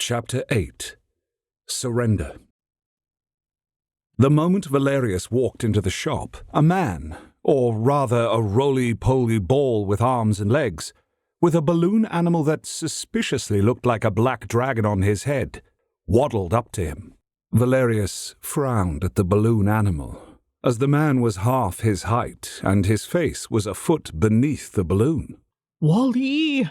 Chapter 8. Surrender. The moment Valerius walked into the shop, a man, or rather a roly-poly ball with arms and legs, with a balloon animal that suspiciously looked like a black dragon on his head, waddled up to him. Valerius frowned at the balloon animal, as the man was half his height and his face was a foot beneath the balloon. "Wally!"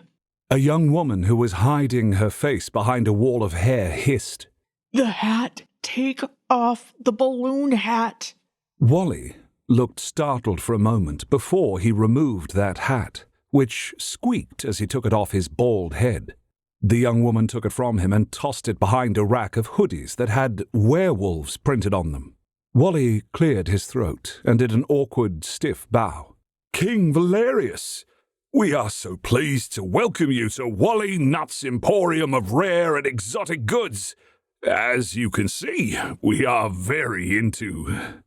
A young woman who was hiding her face behind a wall of hair hissed, "The hat! Take off the balloon hat!" Wally looked startled for a moment before he removed that hat, which squeaked as he took it off his bald head. The young woman took it from him and tossed it behind a rack of hoodies that had werewolves printed on them. Wally cleared his throat and did an awkward, stiff bow. "King Valerius! We are so pleased to welcome you to Wally Nuts' Emporium of Rare and Exotic Goods. As you can see, we are very into,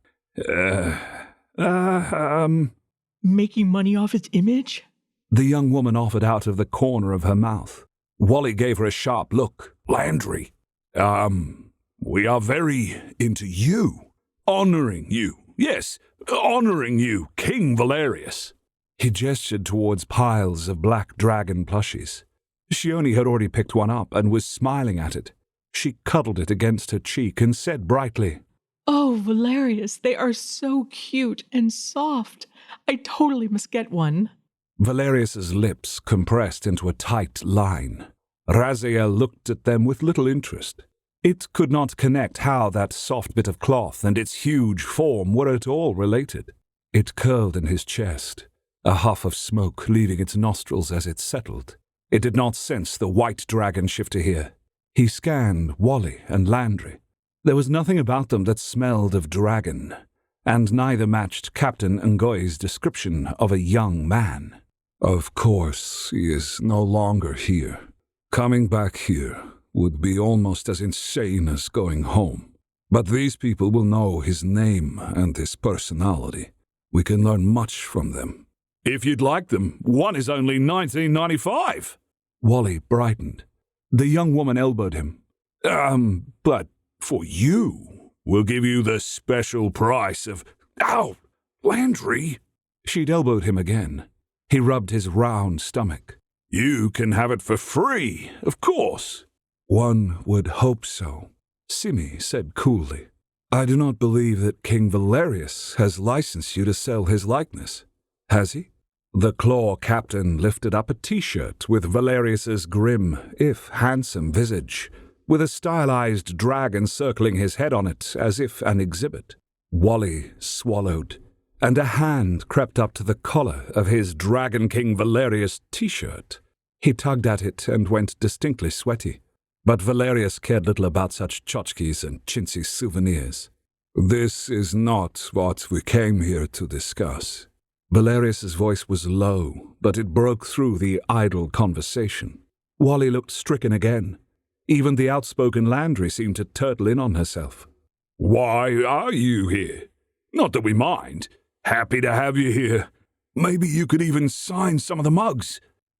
Making money off its image? The young woman offered out of the corner of her mouth. Wally gave her a sharp look. "Landry, we are very into you. Honoring you. Yes, honoring you, King Valerius." He gestured towards piles of black dragon plushies. Shione had already picked one up and was smiling at it. She cuddled it against her cheek and said brightly, "Oh, Valerius, they are so cute and soft. I totally must get one." Valerius's lips compressed into a tight line. Raziel looked at them with little interest. It could not connect how that soft bit of cloth and its huge form were at all related. It curled in his chest, a huff of smoke leaving its nostrils as it settled. It did not sense the white dragon shifter here. He scanned Wally and Landry. There was nothing about them that smelled of dragon, and neither matched Captain Ngoi's description of a young man. "Of course, he is no longer here. Coming back here would be almost as insane as going home. But these people will know his name and his personality. We can learn much from them." "If you'd like them, one is only $19.95. Wally brightened. The young woman elbowed him. But for you, we'll give you the special price of—" "Ow! Landry!" She'd elbowed him again. He rubbed his round stomach. "You can have it for free, of course." "One would hope so," Simi said coolly. "I do not believe that King Valerius has licensed you to sell his likeness. Has he?" The claw captain lifted up a T-shirt with Valerius's grim, if handsome, visage, with a stylized dragon circling his head on it as if an exhibit. Wally swallowed, and a hand crept up to the collar of his Dragon King Valerius T-shirt. He tugged at it and went distinctly sweaty, but Valerius cared little about such tchotchkes and chintzy souvenirs. "This is not what we came here to discuss." Valerius's voice was low, but it broke through the idle conversation. Wally looked stricken again. Even the outspoken Landry seemed to turtle in on herself. "Why are you here? Not that we mind. Happy to have you here. Maybe you could even sign some of the mugs."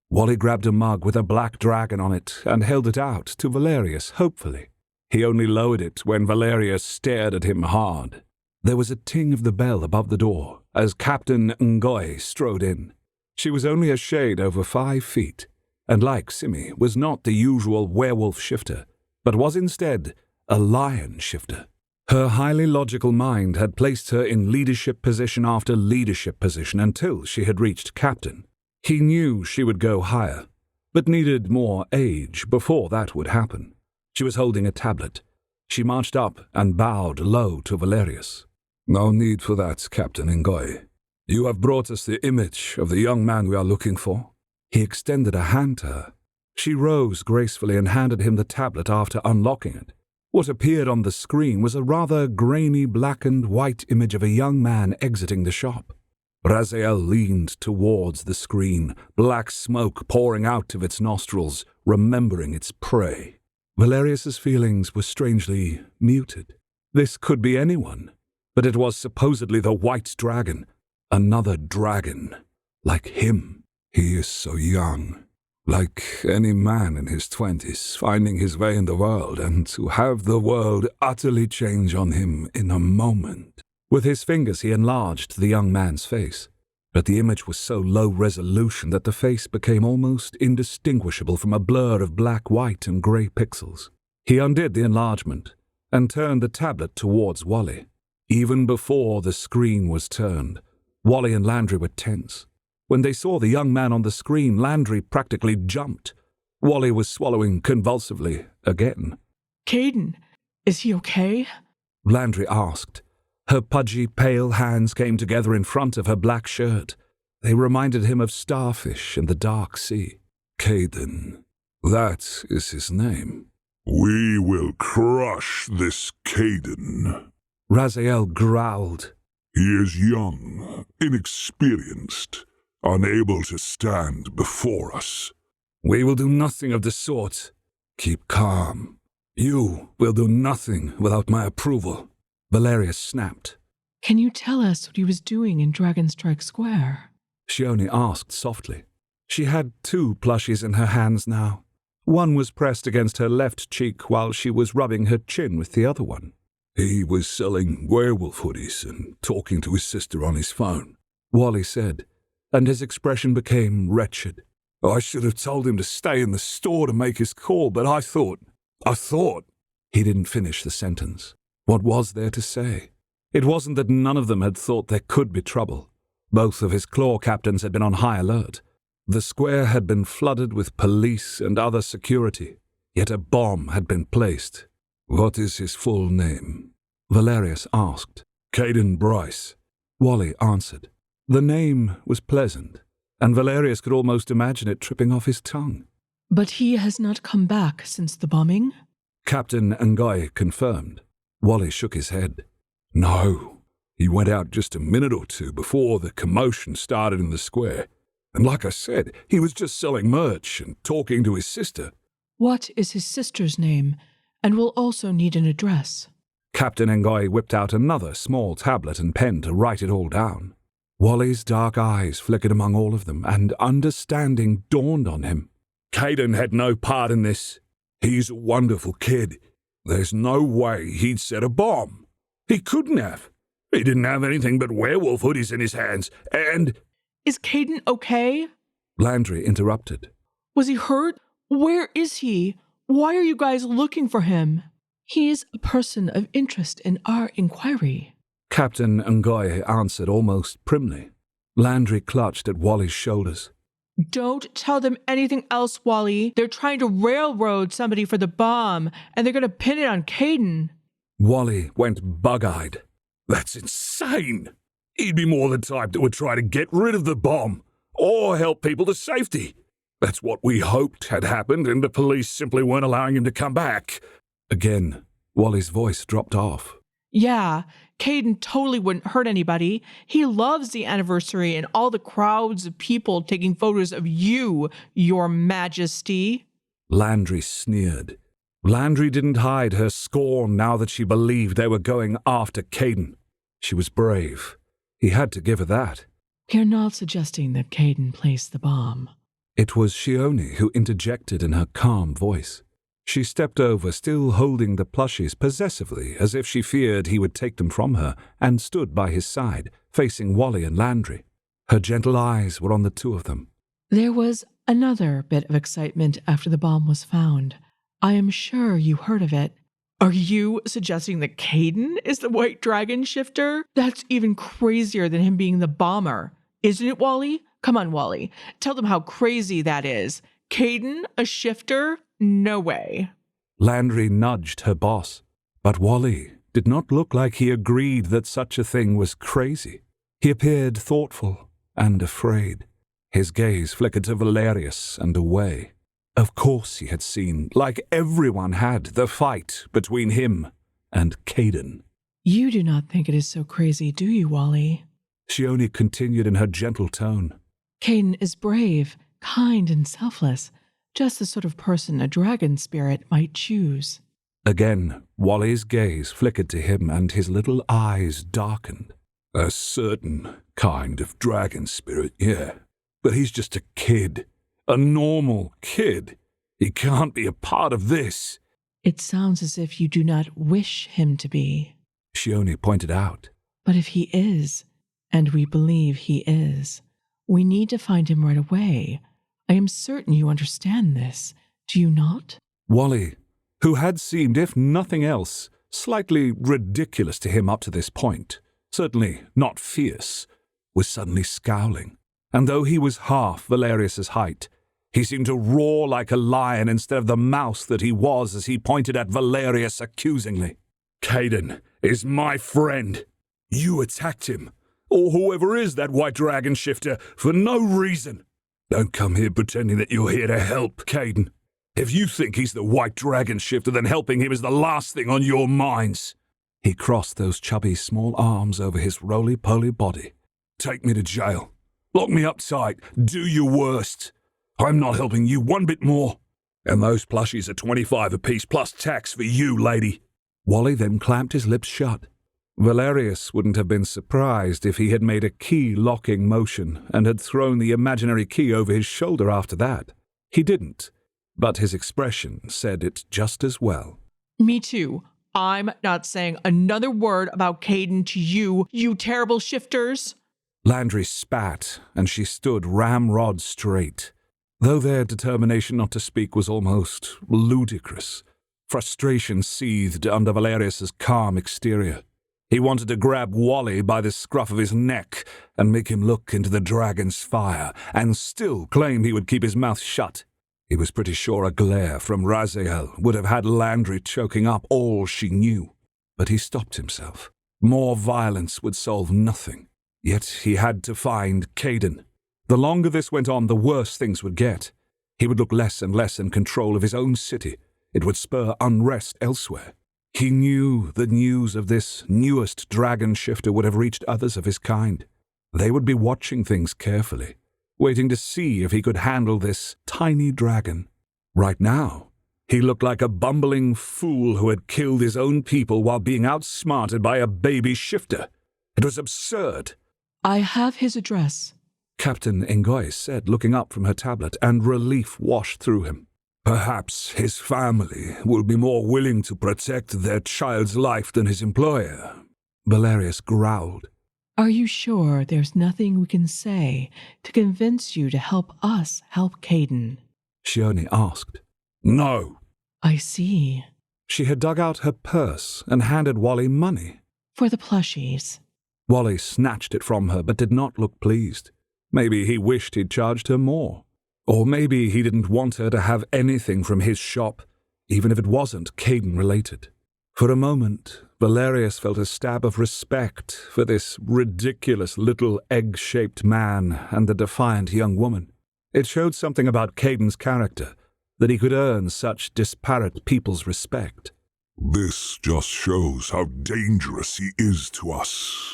Wally grabbed a mug with a black dragon on it and held it out to Valerius hopefully. He only lowered it when Valerius stared at him hard. There was a ting of the bell above the door as Captain Ngoi strode in. She was only a shade over 5 feet, and like Simi, was not the usual werewolf shifter, but was instead a lion shifter. Her highly logical mind had placed her in leadership position after leadership position until she had reached captain. He knew she would go higher, but needed more age before that would happen. She was holding a tablet. She marched up and bowed low to Valerius. "No need for that, Captain Ngoi. You have brought us the image of the young man we are looking for." He extended a hand to her. She rose gracefully and handed him the tablet after unlocking it. What appeared on the screen was a rather grainy black and white image of a young man exiting the shop. Raziel leaned towards the screen, black smoke pouring out of its nostrils, remembering its prey. Valerius's feelings were strangely muted. This could be anyone, but it was supposedly the white dragon. Another dragon, like him. "He is so young. Like any man in his 20s, finding his way in the world, and to have the world utterly change on him in a moment. With his fingers he enlarged the young man's face, but the image was so low resolution that the face became almost indistinguishable from a blur of black, white, and grey pixels. He undid the enlargement and turned the tablet towards Wally. Even before the screen was turned, Wally and Landry were tense. When they saw the young man on the screen, Landry practically jumped. Wally was swallowing convulsively again. Kaden, is he okay? Landry asked. Her pudgy, pale hands came together in front of her black shirt. They reminded him of starfish in the dark sea. Kaden, that is his name. We will crush this Kaden. Raziel growled. He is young, inexperienced, unable to stand before us. We will do nothing of the sort. Keep calm. You will do nothing without my approval. Valerius snapped. Can you tell us what he was doing in Dragonstrike Square? Shione asked softly. She had 2 plushies in her hands now. One was pressed against her left cheek while she was rubbing her chin with the other one. He was selling werewolf hoodies and talking to his sister on his phone, Wally said, and his expression became wretched. I should have told him to stay in the store to make his call, but I thought... He didn't finish the sentence. What was there to say? It wasn't that none of them had thought there could be trouble. Both of his claw captains had been on high alert. The square had been flooded with police and other security, yet a bomb had been placed. What is his full name? Valerius asked. Kaden Bryce. Wally answered. The name was pleasant, and Valerius could almost imagine it tripping off his tongue. But he has not come back since the bombing? Captain Ngoy confirmed. Wally shook his head. No, he went out just a minute or 2 before the commotion started in the square. And like I said, he was just selling merch and talking to his sister. What is his sister's name? And will also need an address. Captain Ngoy whipped out another small tablet and pen to write it all down. Wally's dark eyes flickered among all of them, and understanding dawned on him. Kaden had no part in this. He's a wonderful kid. There's no way he'd set a bomb. He couldn't have. He didn't have anything but werewolf hoodies in his hands, and... Is Kaden okay? Landry interrupted. Was he hurt? Where is he? Why are you guys looking for him? He is a person of interest in our inquiry. Captain Ngoy answered almost primly. Landry clutched at Wally's shoulders. Don't tell them anything else, Wally. They're trying to railroad somebody for the bomb, and they're going to pin it on Kaden. Wally went bug-eyed. That's insane! He'd be more the type that would try to get rid of the bomb, or help people to safety. That's what we hoped had happened, and the police simply weren't allowing him to come back. Again, Wally's voice dropped off. Yeah, Kaden totally wouldn't hurt anybody. He loves the anniversary and all the crowds of people taking photos of you, Your Majesty. Landry sneered. Landry didn't hide her scorn now that she believed they were going after Kaden. She was brave. He had to give her that. You're not suggesting that Kaden placed the bomb. It was Shione who interjected in her calm voice. She stepped over, still holding the plushies possessively, as if she feared he would take them from her, and stood by his side, facing Wally and Landry. Her gentle eyes were on the 2 of them. There was another bit of excitement after the bomb was found. I am sure you heard of it. Are you suggesting that Kaden is the White Dragon shifter? That's even crazier than him being the bomber. Isn't it, Wally? Come on, Wally. Tell them how crazy that is. Kaden, a shifter? No way. Landry nudged her boss, but Wally did not look like he agreed that such a thing was crazy. He appeared thoughtful and afraid. His gaze flickered to Valerius and away. Of course he had seen, like everyone had, the fight between him and Kaden. You do not think it is so crazy, do you, Wally? Shione continued in her gentle tone. Kaden is brave, kind, and selfless. Just the sort of person a dragon spirit might choose. Again, Wally's gaze flickered to him and his little eyes darkened. A certain kind of dragon spirit, yeah. But he's just a kid, A normal kid. He can't be a part of this. It sounds as if you do not wish him to be. Shione pointed out. But if he is, and we believe he is, we need to find him right away. I am certain you understand this. Do you not? Wally, who had seemed, if nothing else, slightly ridiculous to him up to this point, certainly not fierce, was suddenly scowling. And though he was half Valerius's height, he seemed to roar like a lion instead of the mouse that he was as he pointed at Valerius accusingly. Kaden is my friend. You attacked him, or whoever is that white dragon shifter, for no reason. Don't come here pretending that you're here to help, Kaden. If you think he's the white dragon shifter, then helping him is the last thing on your minds. He crossed those chubby small arms over his roly-poly body. Take me to jail. Lock me up tight. Do your worst. I'm not helping you one bit more. And those plushies are 25 apiece plus tax for you, lady. Wally then clamped his lips shut. Valerius wouldn't have been surprised if he had made a key-locking motion and had thrown the imaginary key over his shoulder after that. He didn't, but his expression said it just as well. Me too. I'm not saying another word about Kaden to you, you terrible shifters. Landry spat, and she stood ramrod straight. Though their determination not to speak was almost ludicrous, frustration seethed under Valerius's calm exterior. He wanted to grab Wally by the scruff of his neck and make him look into the dragon's fire, and still claim he would keep his mouth shut. He was pretty sure a glare from Raziel would have had Landry choking up all she knew. But he stopped himself. More violence would solve nothing. Yet he had to find Kaden. The longer this went on, the worse things would get. He would look less and less in control of his own city. It would spur unrest elsewhere. He knew the news of this newest dragon shifter would have reached others of his kind. They would be watching things carefully, waiting to see if he could handle this tiny dragon. Right now, he looked like a bumbling fool who had killed his own people while being outsmarted by a baby shifter. It was absurd. I have his address, Captain Ingois said, looking up from her tablet, and relief washed through him. Perhaps his family will be more willing to protect their child's life than his employer. Valerius growled. Are you sure there's nothing we can say to convince you to help us help Kaden? Shione asked. No. I see. She had dug out her purse and handed Wally money. For the plushies. Wally snatched it from her but did not look pleased. Maybe he wished he'd charged her more. Or maybe he didn't want her to have anything from his shop, even if it wasn't Kaden-related. For a moment, Valerius felt a stab of respect for this ridiculous little egg-shaped man and the defiant young woman. It showed something about Kaden's character, that he could earn such disparate people's respect. This just shows how dangerous he is to us,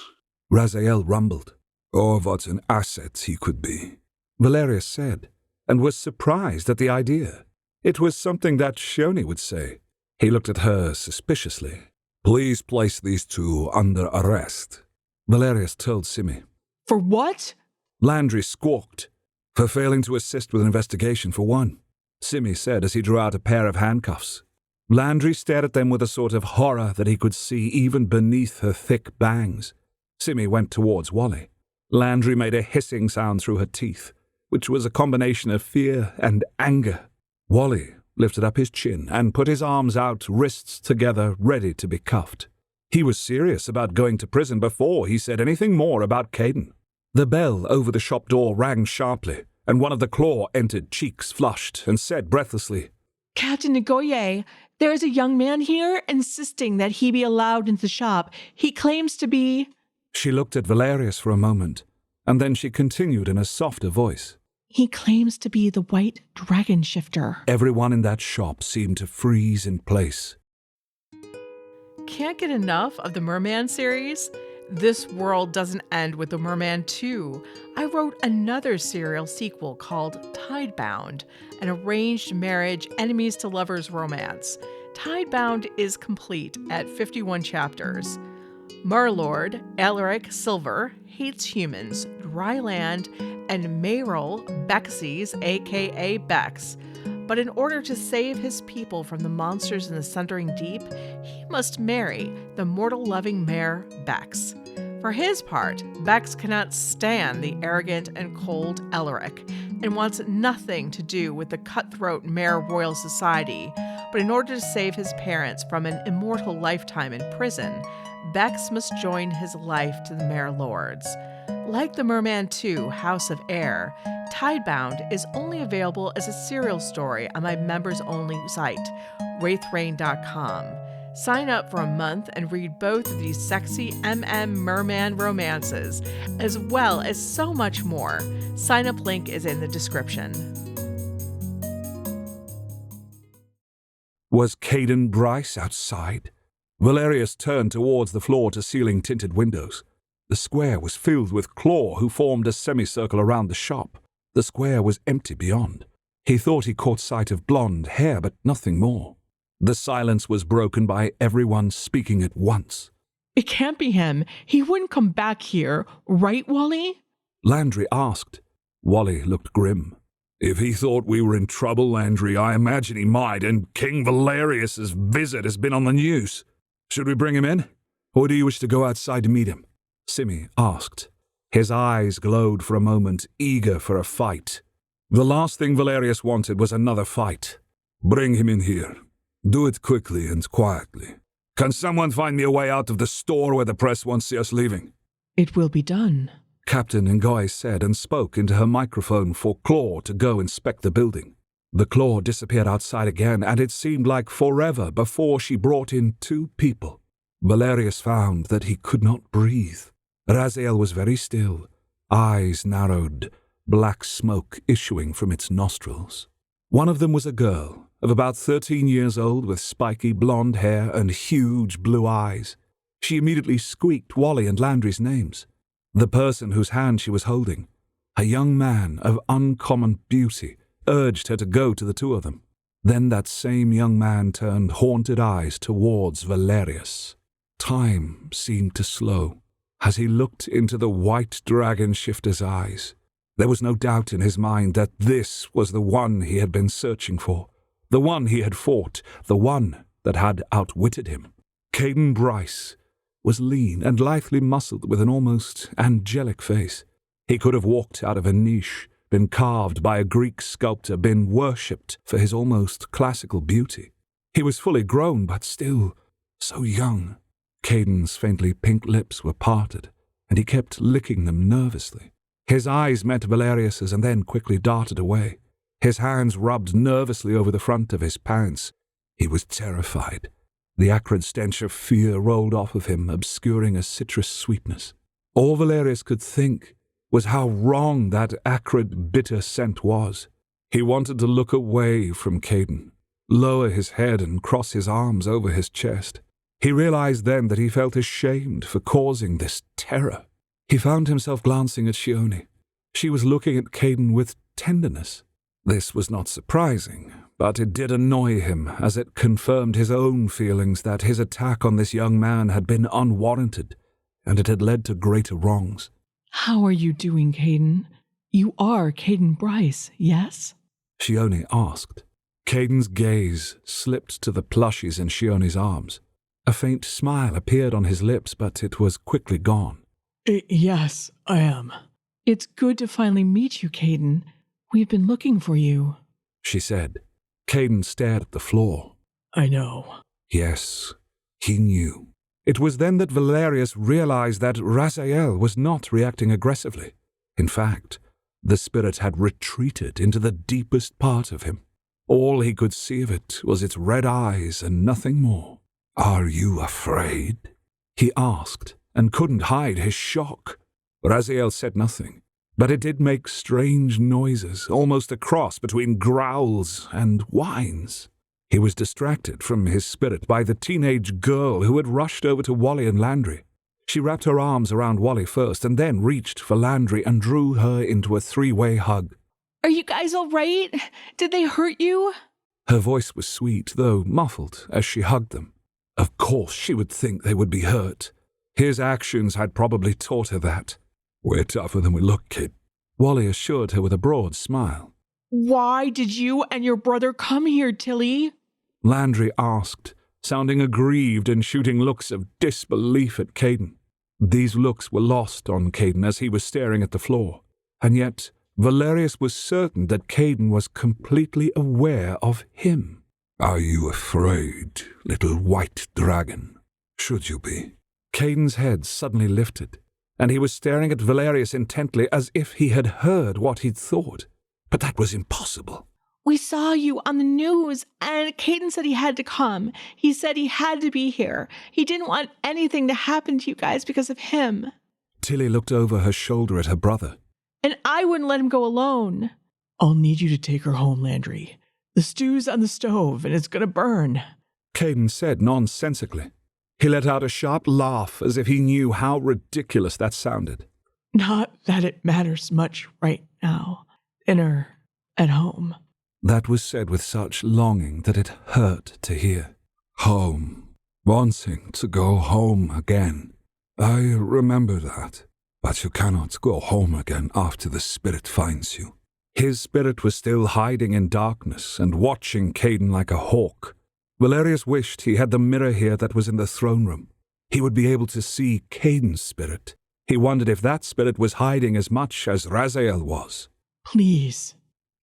Raziel rumbled. Or what an asset he could be, Valerius said, and was surprised at the idea. It was something that Shione would say. He looked at her suspiciously. Please place these two under arrest, Valerius told Simi. For what? Landry squawked. For failing to assist with an investigation, for one, Simi said as he drew out a pair of handcuffs. Landry stared at them with a sort of horror that he could see even beneath her thick bangs. Simi went towards Wally. Landry made a hissing sound through her teeth, which was a combination of fear and anger. Wally lifted up his chin and put his arms out, wrists together, ready to be cuffed. He was serious about going to prison before he said anything more about Kaden. The bell over the shop door rang sharply, and one of the claw entered, cheeks flushed, and said breathlessly, Captain Ngoye, there is a young man here insisting that he be allowed into the shop. He claims to be... She looked at Valerius for a moment, and then she continued in a softer voice. He claims to be the white dragon shifter. Everyone in that shop seemed to freeze in place. Can't get enough of the Merman series? This world doesn't end with the Merman 2. I wrote another serial sequel called Tidebound, an arranged marriage, enemies to lovers romance. Tidebound is complete at 51 chapters. Murlord, Alaric Silver, hates humans, dry land and Merrill Bexies, aka Bex. But in order to save his people from the monsters in the Sundering Deep, he must marry the mortal-loving mare Bex. For his part, Bex cannot stand the arrogant and cold Elric and wants nothing to do with the cutthroat Mare Royal Society. But in order to save his parents from an immortal lifetime in prison, Bex must join his life to the Mare Lords. Like the Merman 2 House of Air, Tidebound is only available as a serial story on my members-only site, wraithrain.com. Sign up for a month and read both of these sexy merman romances, as well as so much more. Sign-up link is in the description. Was Kaden Bryce outside? Valerius turned towards the floor-to-ceiling tinted windows. The square was filled with Claw, who formed a semicircle around the shop. The square was empty beyond. He thought he caught sight of blonde hair, but nothing more. The silence was broken by everyone speaking at once. It can't be him. He wouldn't come back here, right, Wally? Landry asked. Wally looked grim. If he thought we were in trouble, Landry, I imagine he might, and King Valerius's visit has been on the news. Should we bring him in, or do you wish to go outside to meet him? Simi asked. His eyes glowed for a moment, eager for a fight. The last thing Valerius wanted was another fight. Bring him in here. Do it quickly and quietly. Can someone find me a way out of the store where the press won't see us leaving? It will be done, Captain Ngoy said and spoke into her microphone for Claw to go inspect the building. The Claw disappeared outside again, and it seemed like forever before she brought in 2 people. Valerius found that he could not breathe. Raziel was very still, eyes narrowed, black smoke issuing from its nostrils. One of them was a girl of about 13 years old with spiky blonde hair and huge blue eyes. She immediately squeaked Wally and Landry's names. The person whose hand she was holding, a young man of uncommon beauty, urged her to go to the 2 of them. Then that same young man turned haunted eyes towards Valerius. Time seemed to slow as he looked into the white dragon shifter's eyes. There was no doubt in his mind that this was the one he had been searching for, the one he had fought, the one that had outwitted him. Kaden Bryce was lean and lithely muscled with an almost angelic face. He could have walked out of a niche, been carved by a Greek sculptor, been worshipped for his almost classical beauty. He was fully grown, but still so young. Kaden's faintly pink lips were parted, and he kept licking them nervously. His eyes met Valerius's and then quickly darted away. His hands rubbed nervously over the front of his pants. He was terrified. The acrid stench of fear rolled off of him, obscuring a citrus sweetness. All Valerius could think was how wrong that acrid, bitter scent was. He wanted to look away from Kaden, lower his head and cross his arms over his chest. He realized then that he felt ashamed for causing this terror. He found himself glancing at Shione. She was looking at Kaden with tenderness. This was not surprising, but it did annoy him, as it confirmed his own feelings that his attack on this young man had been unwarranted, and it had led to greater wrongs. How are you doing, Kaden? You are Kaden Bryce, yes? Shione asked. Kaden's gaze slipped to the plushies in Shione's arms. A faint smile appeared on his lips, but it was quickly gone. Yes, I am. It's good to finally meet you, Kaden. We've been looking for you, she said. Kaden stared at the floor. I know. Yes, he knew. It was then that Valerius realized that Raziel was not reacting aggressively. In fact, the spirit had retreated into the deepest part of him. All he could see of it was its red eyes and nothing more. "Are you afraid?" he asked, and couldn't hide his shock. Raziel said nothing, but it did make strange noises, almost a cross between growls and whines. He was distracted from his spirit by the teenage girl who had rushed over to Wally and Landry. She wrapped her arms around Wally first and then reached for Landry and drew her into a 3-way hug. Are you guys all right? Did they hurt you? Her voice was sweet, though muffled, as she hugged them. Of course she would think they would be hurt. His actions had probably taught her that. We're tougher than we look, kid. Wally assured her with a broad smile. Why did you and your brother come here, Tilly? Landry asked, sounding aggrieved and shooting looks of disbelief at Kaden. These looks were lost on Kaden as he was staring at the floor, and yet Valerius was certain that Kaden was completely aware of him. Are you afraid, little white dragon? Should you be? Caden's head suddenly lifted, and he was staring at Valerius intently as if he had heard what he'd thought. But that was impossible. We saw you on the news, and Kaden said he had to come. He said he had to be here. He didn't want anything to happen to you guys because of him. Tilly looked over her shoulder at her brother. And I wouldn't let him go alone. I'll need you to take her home, Landry. The stew's on the stove, and it's going to burn. Kaden said nonsensically. He let out a sharp laugh as if he knew how ridiculous that sounded. Not that it matters much right now. Dinner at home. That was said with such longing that it hurt to hear. Home. Wanting to go home again. I remember that. But you cannot go home again after the spirit finds you. His spirit was still hiding in darkness and watching Kaden like a hawk. Valerius wished he had the mirror here that was in the throne room. He would be able to see Kaden's spirit. He wondered if that spirit was hiding as much as Raziel was. Please,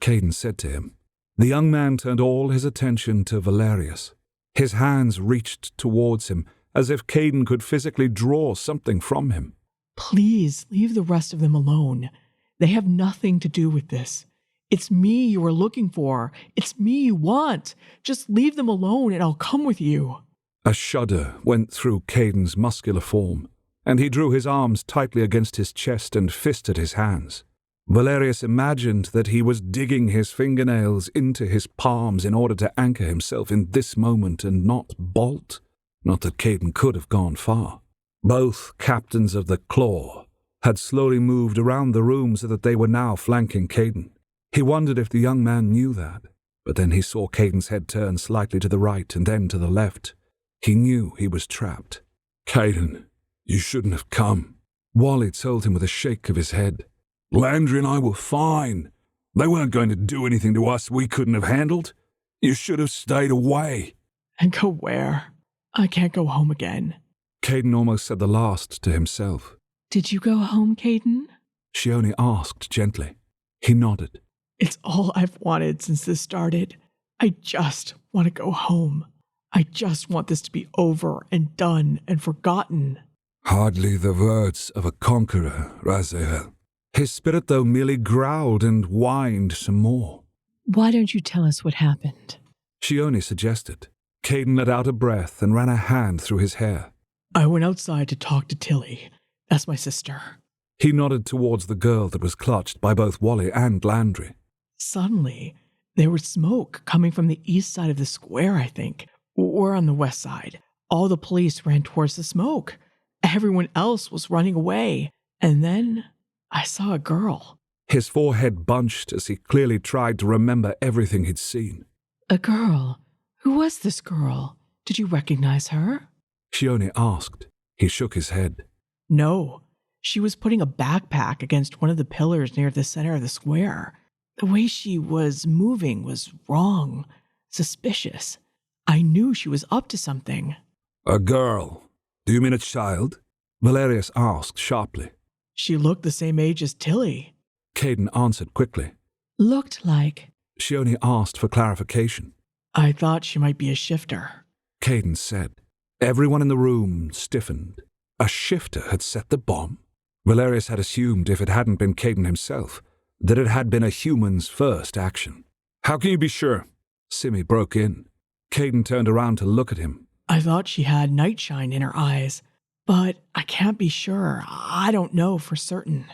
Kaden said to him. The young man turned all his attention to Valerius. His hands reached towards him, as if Kaden could physically draw something from him. Please leave the rest of them alone. They have nothing to do with this. It's me you are looking for. It's me you want. Just leave them alone and I'll come with you. A shudder went through Caden's muscular form, and he drew his arms tightly against his chest and fisted his hands. Valerius imagined that he was digging his fingernails into his palms in order to anchor himself in this moment and not bolt. Not that Kaden could have gone far. Both captains of the Claw had slowly moved around the room so that they were now flanking Kaden. He wondered if the young man knew that, but then he saw Caden's head turn slightly to the right and then to the left. He knew he was trapped. Kaden, you shouldn't have come. Wally told him with a shake of his head. Landry and I were fine. They weren't going to do anything to us we couldn't have handled. You should have stayed away. And go where? I can't go home again. Kaden almost said the last to himself. Did you go home, Kaden? She only asked gently. He nodded. It's all I've wanted since this started. I just want to go home. I just want this to be over and done and forgotten. Hardly the words of a conqueror, Raziel. His spirit, though, merely growled and whined some more. Why don't you tell us what happened? She only suggested. Kaden let out a breath and ran a hand through his hair. I went outside to talk to Tilly. That's my sister. He nodded towards the girl that was clutched by both Wally and Landry. Suddenly, there was smoke coming from the east side of the square, I think. Or on the west side. All the police ran towards the smoke. Everyone else was running away. And then I saw a girl. His forehead bunched as he clearly tried to remember everything he'd seen. A girl? Who was this girl? Did you recognize her? She only asked. He shook his head. No, she was putting a backpack against one of the pillars near the center of the square. The way she was moving was wrong, suspicious. I knew she was up to something. A girl? Do you mean a child? Valerius asked sharply. She looked the same age as Tilly. Kaden answered quickly. Looked like. She only asked for clarification. I thought she might be a shifter. Kaden said. Everyone in the room stiffened. A shifter had set the bomb? Valerius had assumed, if it hadn't been Kaden himself, that it had been a human's first action. How can you be sure? Simi broke in. Kaden turned around to look at him. I thought she had nightshine in her eyes, but I can't be sure. I don't know for certain.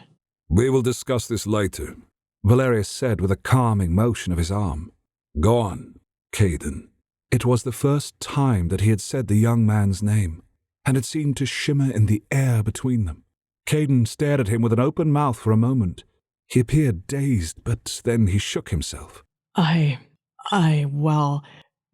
We will discuss this later, Valerius said with a calming motion of his arm. Go on, Kaden. It was the first time that he had said the young man's name, and it seemed to shimmer in the air between them. Kaden stared at him with an open mouth for a moment. He appeared dazed, but then he shook himself. Well,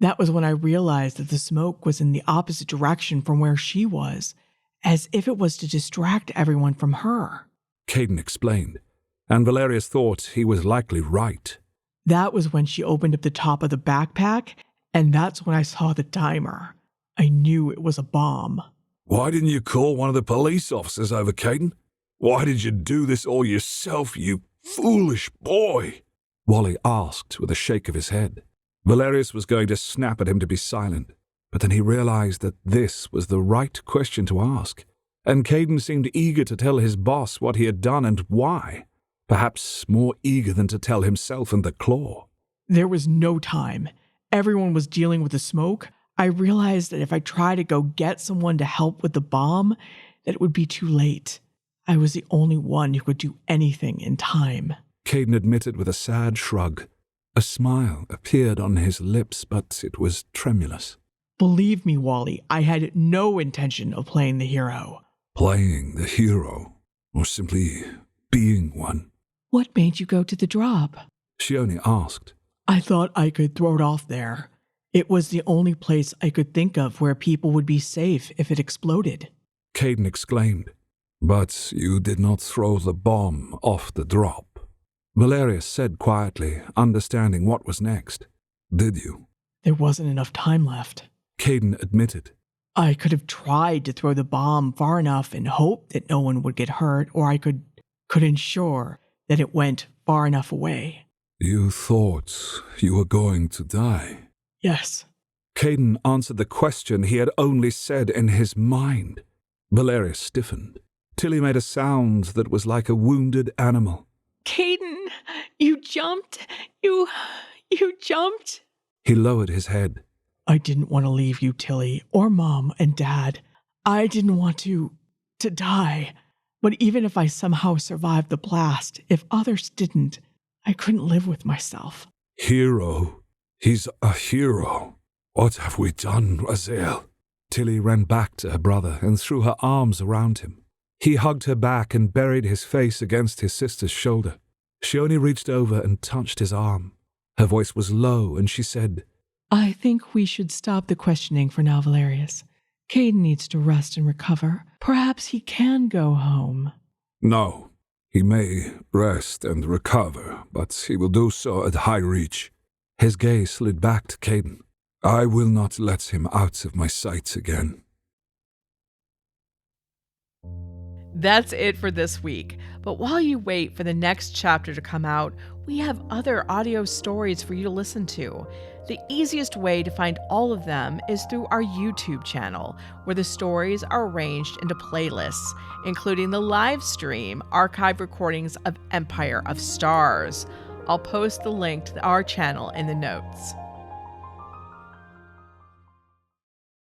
that was when I realized that the smoke was in the opposite direction from where she was, as if it was to distract everyone from her. Kaden explained, and Valerius thought he was likely right. That was when she opened up the top of the backpack, and that's when I saw the timer. I knew it was a bomb. Why didn't you call one of the police officers over, Kaden? Why did you do this all yourself, you foolish boy? Wally asked with a shake of his head. Valerius was going to snap at him to be silent, but then he realized that this was the right question to ask, and Kaden seemed eager to tell his boss what he had done and why, perhaps more eager than to tell himself and the Claw. There was no time. Everyone was dealing with the smoke. I realized that if I tried to go get someone to help with the bomb, that it would be too late. I was the only one who could do anything in time. Kaden admitted with a sad shrug. A smile appeared on his lips, but it was tremulous. Believe me, Wally, I had no intention of playing the hero. Playing the hero, or simply being one? What made you go to the drop? Shione asked. I thought I could throw it off there. It was the only place I could think of where people would be safe if it exploded. Kaden exclaimed. But you did not throw the bomb off the drop. Valerius said quietly, understanding what was next. Did you? There wasn't enough time left. Kaden admitted. I could have tried to throw the bomb far enough and hope that no one would get hurt, or I could ensure that it went far enough away. You thought you were going to die? Yes. Kaden answered the question he had only said in his mind. Valerius stiffened. Tilly made a sound that was like a wounded animal. Kaden, you jumped. You jumped. He lowered his head. I didn't want to leave you, Tilly, or Mom and Dad. I didn't want to die. But even if I somehow survived the blast, if others didn't, I couldn't live with myself. Hero. He's a hero. What have we done, Raziel? Tilly ran back to her brother and threw her arms around him. He hugged her back and buried his face against his sister's shoulder. Shione reached over and touched his arm. Her voice was low, and she said, I think we should stop the questioning for now, Valerius. Kaden needs to rest and recover. Perhaps he can go home. No. He may rest and recover, but he will do so at high reach. His gaze slid back to Kaden. I will not let him out of my sight again. That's it for this week. But while you wait for the next chapter to come out, we have other audio stories for you to listen to. The easiest way to find all of them is through our YouTube channel, where the stories are arranged into playlists, including the live stream archive recordings of Empire of Stars. I'll post the link to our channel in the notes.